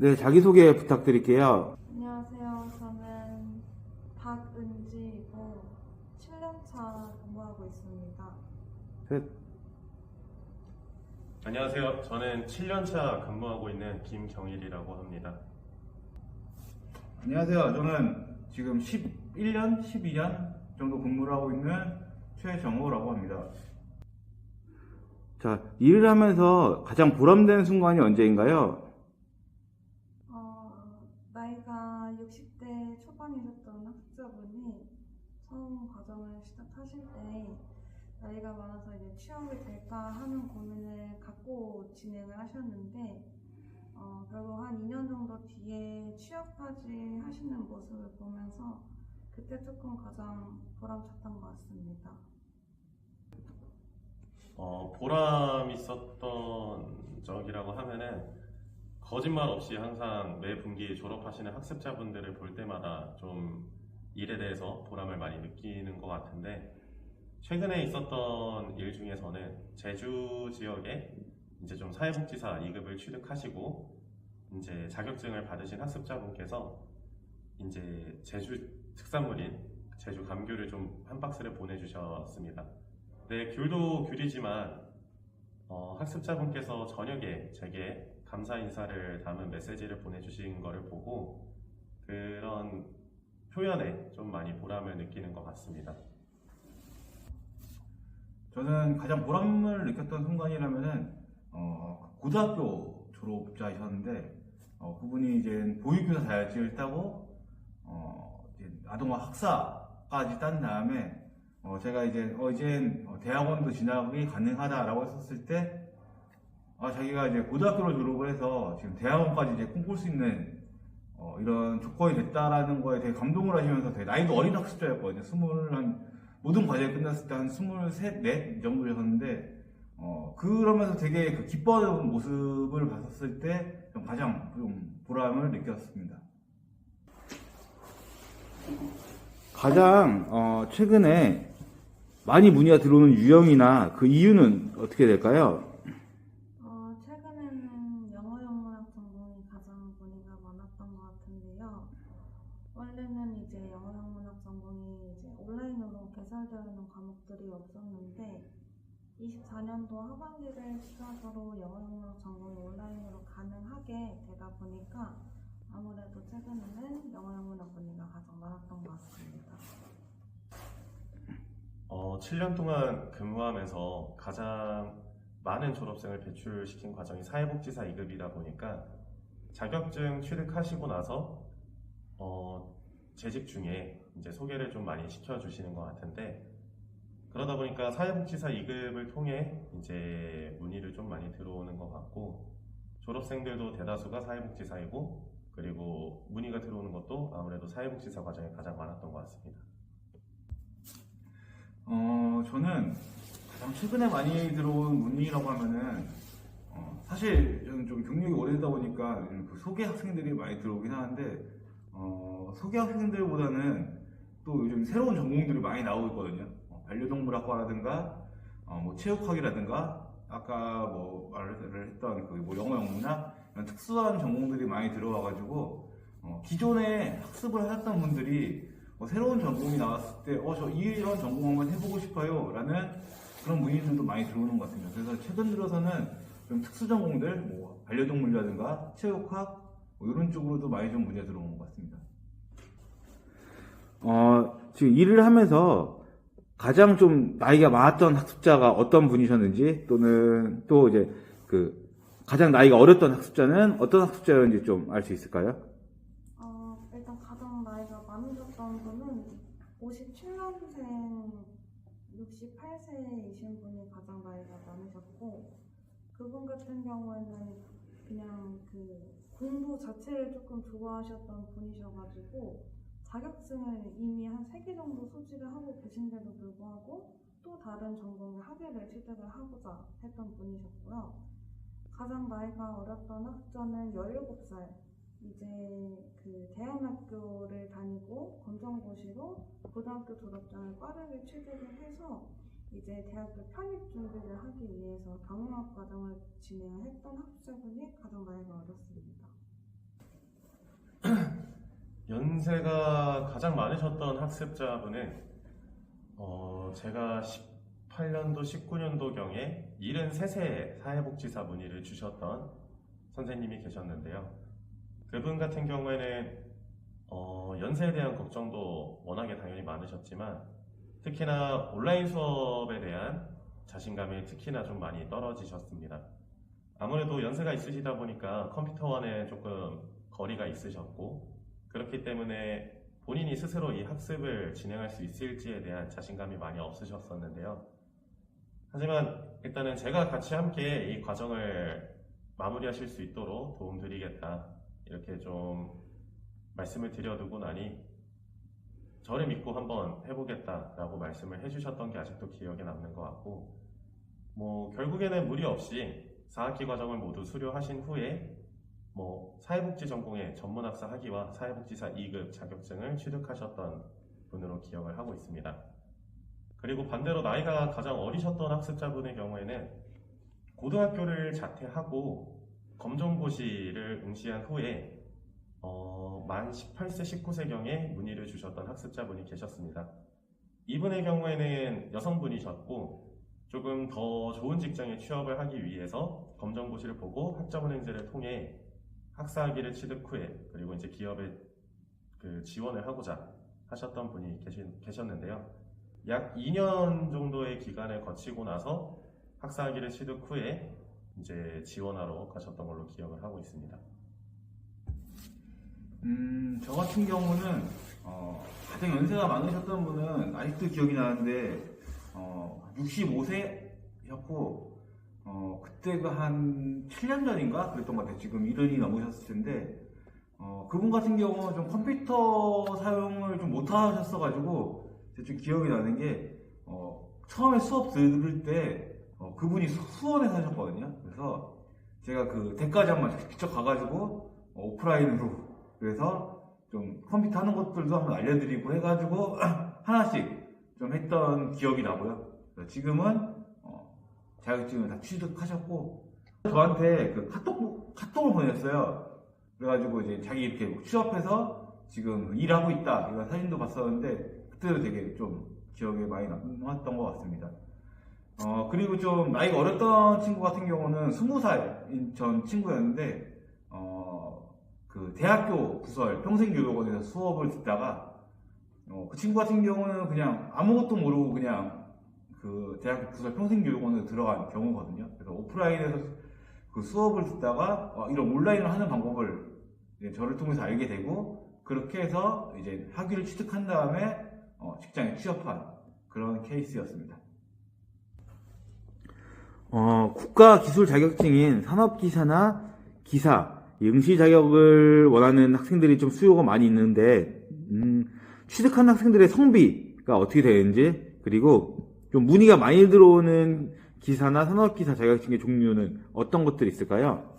네, 자기소개 부탁드릴게요. 안녕하세요. 저는 박은지이고 7년차 근무하고 있습니다. 셋. 안녕하세요. 저는 7년차 근무하고 있는 김경일이라고 합니다. 안녕하세요. 저는 지금 11년, 12년 정도 근무를 하고 있는 최정호라고 합니다. 자, 일을 하면서 가장 보람되는 순간이 언제인가요? 나이가 60대 초반이셨던 학습자분이 처음 과정을 시작하실 때 나이가 많아서 이제 취업이 될까 하는 고민을 갖고 진행을 하셨는데 결국 한 2년 정도 뒤에 취업까지 하시는 모습을 보면서 그때 조금 가장 보람찼던 것 같습니다. 보람 있었던 적이라고 하면은 거짓말 없이 항상 매 분기 졸업하시는 학습자분들을 볼 때마다 좀 일에 대해서 보람을 많이 느끼는 것 같은데, 최근에 있었던 일 중에서는 제주 지역에 이제 좀 사회복지사 2급을 취득하시고 이제 자격증을 받으신 학습자분께서 이제 제주 특산물인 제주 감귤을 좀 한 박스를 보내주셨습니다. 네, 귤도 귤이지만 학습자분께서 저녁에 제게 감사 인사를 담은 메시지를 보내주신 것을 보고 그런 표현에 좀 많이 보람을 느끼는 것 같습니다. 저는 가장 보람을 느꼈던 순간이라면은 고등학교 졸업자이셨는데 그분이 이제 보육교사 자격증을 따고 이제 아동학 학사까지 딴 다음에 제가 이젠 대학원도 진학이 가능하다라고 했었을 때 자기가 이제 고등학교를 졸업을 해서 지금 대학원까지 이제 꿈꿀 수 있는 이런 조건이 됐다라는 거에 되게 감동을 하시면서 되게 나이도 어린 학습자였거든요. 모든 과정이 끝났을 때 한 23, 4 정도였는데 그러면서 되게 그 기뻐하는 모습을 봤었을 때 좀 가장 좀 보람을 느꼈습니다. 가장 최근에 많이 문의가 들어오는 유형이나 그 이유는 어떻게 될까요? 최근에는 영어영문학 전공이 가장 문의가 많았던 것 같은데요. 원래는 이제 영어영문학 전공이 이제 온라인으로 개설되어 있는 과목들이 없었는데 24년도 하반기를 시작으로 영어영문학 전공이 온라인으로 가능하게 되다 보니까 아무래도 최근에는 영어영문학 문의가 가장 많았던 것 같습니다. 7년 동안 근무하면서 가장 많은 졸업생을 배출시킨 과정이 사회복지사 2급이다 보니까 자격증 취득하시고 나서 재직 중에 이제 소개를 좀 많이 시켜주시는 것 같은데, 그러다 보니까 사회복지사 2급을 통해 이제 문의를 좀 많이 들어오는 것 같고, 졸업생들도 대다수가 사회복지사이고, 그리고 문의가 들어오는 것도 아무래도 사회복지사 과정이 가장 많았던 것 같습니다. 저는 가장 최근에 많이 들어온 문의라고 하면은 사실 저는 좀 경력이 오래되다 보니까 그 소개 학생들이 많이 들어오긴 하는데 소개 학생들보다는 또 요즘 새로운 전공들이 많이 나오고 있거든요. 반려동물학과라든가 뭐 체육학이라든가 아까 뭐 말을 했던 그 뭐 영어 영문학 이런 특수한 전공들이 많이 들어와가지고 기존에 학습을 하셨던 분들이 새로운 전공이 나왔을 때 저 이런 전공 한번 해보고 싶어요 라는 그런 문의들도 많이 들어오는 것 같습니다. 그래서 최근 들어서는 좀 특수 전공들 뭐 반려동물이라든가 체육학 이런 쪽으로도 많이 좀 문의가 들어오는 것 같습니다. 지금 일을 하면서 가장 좀 나이가 많았던 학습자가 어떤 분이셨는지, 또는 또 이제 그 가장 나이가 어렸던 학습자는 어떤 학습자였는지 좀 알 수 있을까요? 일단 가장 나이가 많으셨던 분은 57년생 68세이신 분이 가장 나이가 많으셨고, 그분 같은 경우에는 그냥 그 공부 자체를 조금 좋아하셨던 분이셔가지고 자격증을 이미 한 3개 정도 소지를 하고 계신데도 불구하고 또 다른 전공의 학위를 취득을 하고자 했던 분이셨고요. 가장 나이가 어렸던 학자는 17살, 이제 그 대안학교를 다니고 검정고시로 고등학교 졸업장을 빠르게 취득을 해서 이제 대학교 편입 준비를 하기 위해서 경영학 과정을 진행을 했던 학생분이 가장 나이가 어렸습니다. 연세가 가장 많으셨던 학습자분은 제가 18년도, 19년도경에 73세 사회복지사 문의를 주셨던 선생님이 계셨는데요. 그분 같은 경우에는 연세에 대한 걱정도 워낙에 당연히 많으셨지만 특히나 온라인 수업에 대한 자신감이 특히나 좀 많이 떨어지셨습니다. 아무래도 연세가 있으시다 보니까 컴퓨터와는 조금 거리가 있으셨고 그렇기 때문에 본인이 스스로 이 학습을 진행할 수 있을지에 대한 자신감이 많이 없으셨었는데요. 하지만 일단은 제가 같이 함께 이 과정을 마무리하실 수 있도록 도움드리겠다 이렇게 좀 말씀을 드려두고 나니 저를 믿고 한번 해보겠다라고 말씀을 해주셨던 게 아직도 기억에 남는 것 같고 결국에는 무리 없이 4학기 과정을 모두 수료하신 후에 사회복지 전공의 전문학사 학위와 사회복지사 2급 자격증을 취득하셨던 분으로 기억을 하고 있습니다. 그리고 반대로 나이가 가장 어리셨던 학습자분의 경우에는 고등학교를 자퇴하고 검정고시를 응시한 후에 만 18세, 19세경에 문의를 주셨던 학습자분이 계셨습니다. 이분의 경우에는 여성분이셨고 조금 더 좋은 직장에 취업을 하기 위해서 검정고시를 보고 학점은행제를 통해 학사학위를 취득 후에 그리고 이제 기업에 지원을 하고자 하셨던 분이 계셨는데요. 약 2년 정도의 기간을 거치고 나서 학사학위를 취득 후에 이제 지원하러 가셨던 걸로 기억을 하고 있습니다. 저 같은 경우는 가장 연세가 많으셨던 분은 아직도 기억이 나는데 65세였고 그때가 한 7년 전인가 그랬던 것 같아요. 지금 70이 넘으셨을 텐데 그분 같은 경우는 좀 컴퓨터 사용을 좀 못하셨어가지고 좀 기억이 나는 게 처음에 수업 들을 때 그분이 수원에 사셨거든요. 그래서 제가 그 대과장만 직접 가가지고 오프라인으로 그래서 좀 컴퓨터 하는 것들도 한번 알려드리고 해가지고 하나씩 좀 했던 기억이 나고요. 지금은 자격증을 다 취득하셨고 저한테 그 카톡을 보냈어요. 그래가지고 이제 자기 이렇게 취업해서 지금 일하고 있다 이런 사진도 봤었는데 그때도 되게 좀 기억에 많이 남았던 것 같습니다. 그리고 좀 나이가 어렸던 친구 같은 경우는 20살인 전 친구였는데 그 대학교 부설 평생교육원에서 수업을 듣다가 그 친구 같은 경우는 그냥 아무것도 모르고 그냥 그 대학교 부설 평생교육원에 들어간 경우거든요. 그래서 오프라인에서 그 수업을 듣다가 이런 온라인을 하는 방법을 이제 저를 통해서 알게 되고 그렇게 해서 이제 학위를 취득한 다음에 직장에 취업한 그런 케이스였습니다. 국가기술 자격증인 산업기사나 기사, 응시 자격을 원하는 학생들이 좀 수요가 많이 있는데 취득한 학생들의 성비가 어떻게 되는지 그리고 좀 문의가 많이 들어오는 기사나 산업기사 자격증의 종류는 어떤 것들이 있을까요?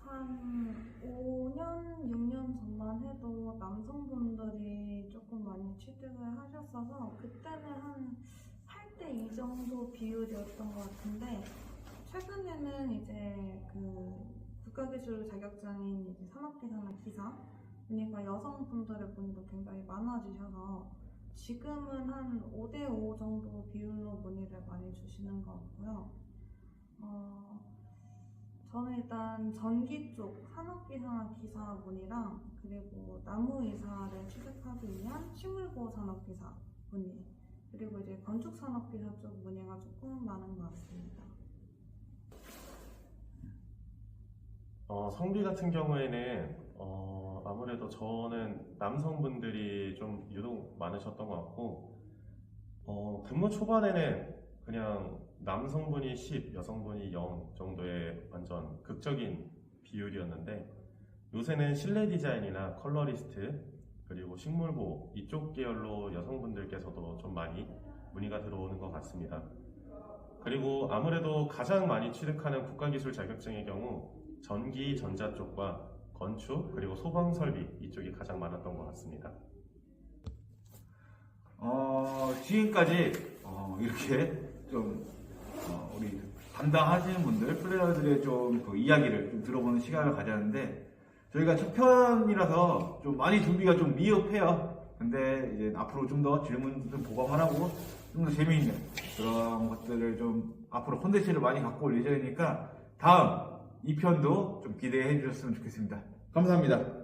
한 5년, 6년 전만 해도 남성분들이 조금 많이 취득을 하셨어서 그때는 한 8대2 정도 비율이었던 것 같은데 최근에는 이제 그 국가기술 자격증인 이제 산업기사나 기사 문의가 여성분들의 문의도 굉장히 많아지셔서 지금은 한 5대5 정도 비율로 문의를 많이 주시는 것 같고요. 저는 일단 전기 쪽 산업기사나 기사 문의랑 그리고 나무이사를 취득하기 위한 식물보호 산업기사 문의 그리고 이제 건축산업기사 쪽 문의가 조금 많은 것 같습니다. 성비 같은 경우에는 아무래도 저는 남성분들이 좀 유독 많으셨던 것 같고 근무 초반에는 그냥 남성분이 10, 여성분이 0 정도의 완전 극적인 비율이었는데 요새는 실내 디자인이나 컬러리스트 그리고 식물보호 이쪽 계열로 여성분들께서도 좀 많이 문의가 들어오는 것 같습니다. 그리고 아무래도 가장 많이 취득하는 국가기술 자격증의 경우 전기, 전자 쪽과 건축, 그리고 소방설비 이쪽이 가장 많았던 것 같습니다. 지금까지 이렇게 좀 우리 담당하시는 분들, 플레이어들의 좀 그 이야기를 좀 들어보는 시간을 가졌는데, 저희가 첫 편이라서 좀 많이 준비가 좀 미흡해요. 근데 이제 앞으로 좀 더 질문 좀 보강을 하고 좀 더 재미있는 그런 것들을 좀 앞으로 콘텐츠를 많이 갖고 올 예정이니까 다음 2편도 좀 기대해 주셨으면 좋겠습니다. 감사합니다.